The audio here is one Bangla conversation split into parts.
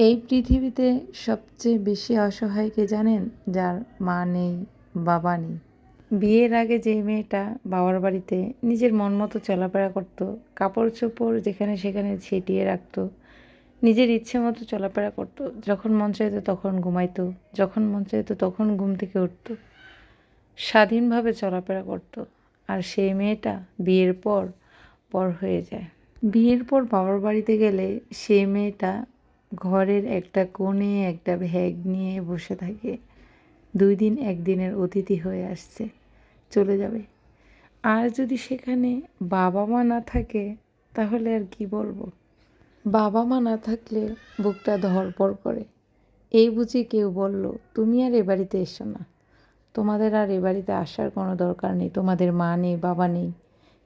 এই পৃথিবীতে সবচেয়ে বেশি অসহায় কে জানেন? যার মা নেই, বাবা নেই। বিয়ের আগে যে মেয়েটা বাবার বাড়িতে নিজের মন মতো চলাফেরা করতো, কাপড় চোপড় যেখানে সেখানে ছিটিয়ে রাখতো, নিজের ইচ্ছে মতো চলাফেরা করতো, যখন মন চাইতো তখন ঘুমাইতো, যখন মন চাইতো তখন ঘুম থেকে উঠতো, স্বাধীনভাবে চলাফেরা করতো। আর সেই মেয়েটা বিয়ের পর পর হয়ে যায়। বিয়ের পর বাবার বাড়িতে গেলে সেই মেয়েটা ঘরের একটা কোণে একটা ব্যাগ নিয়ে বসে থাকে। 2 দিন 1 দিনের অতিথি হয়ে আসছে, চলে যাবে। আর যদি সেখানে বাবা মা না থাকে তাহলে আর কি বলবো। বাবা মা না থাকলে বুকটা ধড়ফড় করে। এই বুঝি কেউ বলল, তুমি আর এ বাড়িতে এসো না, তোমাদের আর এ বাড়িতে আসার কোনো দরকার নেই, তোমাদের মা নেই, বাবা নেই,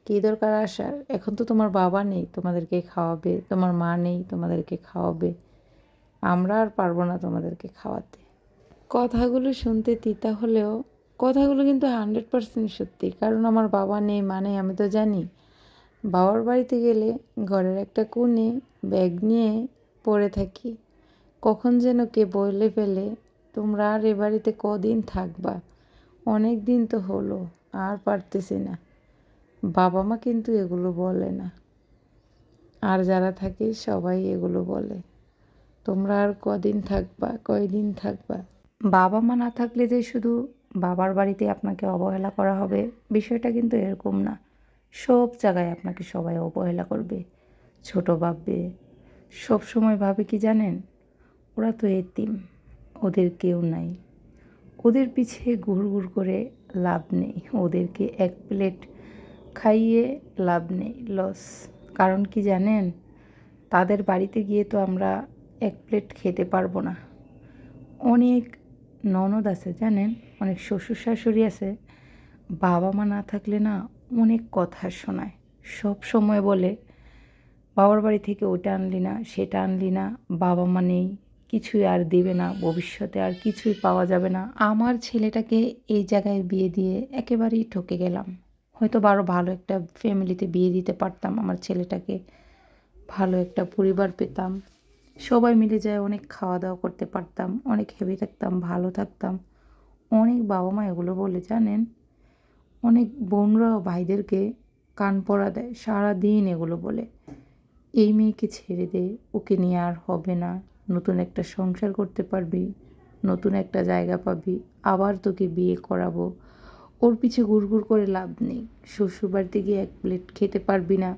কী দরকার আসার? এখন তো তোমার বাবা নেই, তোমাদেরকে খাওয়াবে, তোমার মা নেই, তোমাদেরকে খাওয়াবে, আমরা আর পারবো না তোমাদেরকে খাওয়াতে। কথাগুলো শুনতে তিতা হলেও কথাগুলো কিন্তু 100% সত্যি। কারণ আমার বাবা নেই, মা নেই, আমি তো জানি। বাবার বাড়িতে গেলে ঘরের একটা কোণে ব্যাগ নিয়ে পড়ে থাকি। কখন যেন কে বলে ফেলে, তোমরা আর এ বাড়িতে কদিন থাকবা? অনেক দিন তো হলো, আর পারতেছি না। বাবা মা কিন্তু এগুলো বলে না, আর যারা থাকে সবাই এগুলো বলে, তোমরা আর কদিন থাকবা, কয়দিন থাকবা। বাবা মা না থাকলে যে শুধু বাবার বাড়িতে আপনাকে অবহেলা করা হবে, বিষয়টা কিন্তু এরকম না। সব জায়গায় আপনাকে সবাই অবহেলা করবে, ছোট ভাববে। সব সময় ভাবে কি জানেন? ওরা তো এতিম, ওদের কেউ নাই, ওদের পিছে ঘুর করে লাভ নেই, ওদেরকে 1 প্লেট খাইয়ে লাভ নেই, লস। কারণ কি জানেন? তাদের বাড়িতে গিয়ে তো আমরা 1 প্লেট খেতে পারবো না। অনেক ননদ আছে জানেন, অনেক শ্বশুর শাশুড়ি আছে, বাবা মা না থাকলে না অনেক কথা শোনায়। সব সময় বলে, বাবার বাড়ি থেকে ওটা আনলি না, সেটা আনলি না, বাবা মা নেই, কিছুই আর দেবে না, ভবিষ্যতে আর কিছুই পাওয়া যাবে না। আমার ছেলেটাকে এই জায়গায় বিয়ে দিয়ে একেবারেই ঠকে গেলাম। হয়তো আরও ভালো একটা ফ্যামিলিতে বিয়ে দিতে পারতাম আমার ছেলেটাকে, ভালো একটা পরিবার পেতাম, সবাই মিলে যায় অনেক খাওয়া দাওয়া করতে পারতাম, অনেক হেভি থাকতাম, ভালো থাকতাম। অনেক বাবা মা এগুলো বলে জানেন, অনেক বোনরাও ভাইদেরকে কান পড়া দেয়, সারাদিন এগুলো বলে, এই মেয়েকে ছেড়ে দে, ওকে নিয়ে আর হবে না, নতুন একটা সংসার করতে পারবি, নতুন একটা জায়গা পাবি, আবার তোকে বিয়ে করাবো। ওর পিছে ঘুরঘুর করে লাভ নেই। শ্বশুরবাড়িতে গিয়ে 1 প্লেট খেতে পারবি না,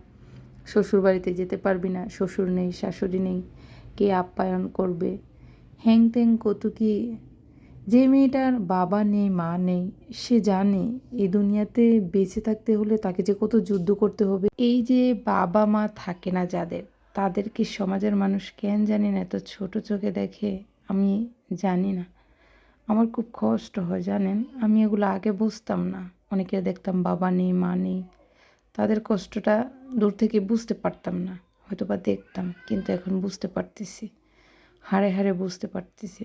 শ্বশুরবাড়িতে যেতে পারবি না, শ্বশুর নেই, শাশুড়ি নেই, কে আপ্যায়ন করবে, হ্যাং ত্যাং কত কি। যে মেয়েটার বাবা নেই, মা নেই, সে জানে এই দুনিয়াতে বেঁচে থাকতে হলে তাকে যে কত যুদ্ধ করতে হবে। এই যে বাবা মা থাকে না যাদের, তাদেরকে সমাজের মানুষ কেন জানি না এত ছোট চোখে দেখে, আমি জানি না। আমার খুব কষ্ট হয় জানেন, আমি এগুলো আগে বুঝতাম না। অনেকে দেখতাম বাবা নেই, মা নেই, তাদের কষ্টটা দূর থেকে বুঝতে পারতাম না, হয়তো বা দেখতাম, কিন্তু এখন বুঝতে পারতেছি, হাড়ে হাড়ে বুঝতে পারতেছি।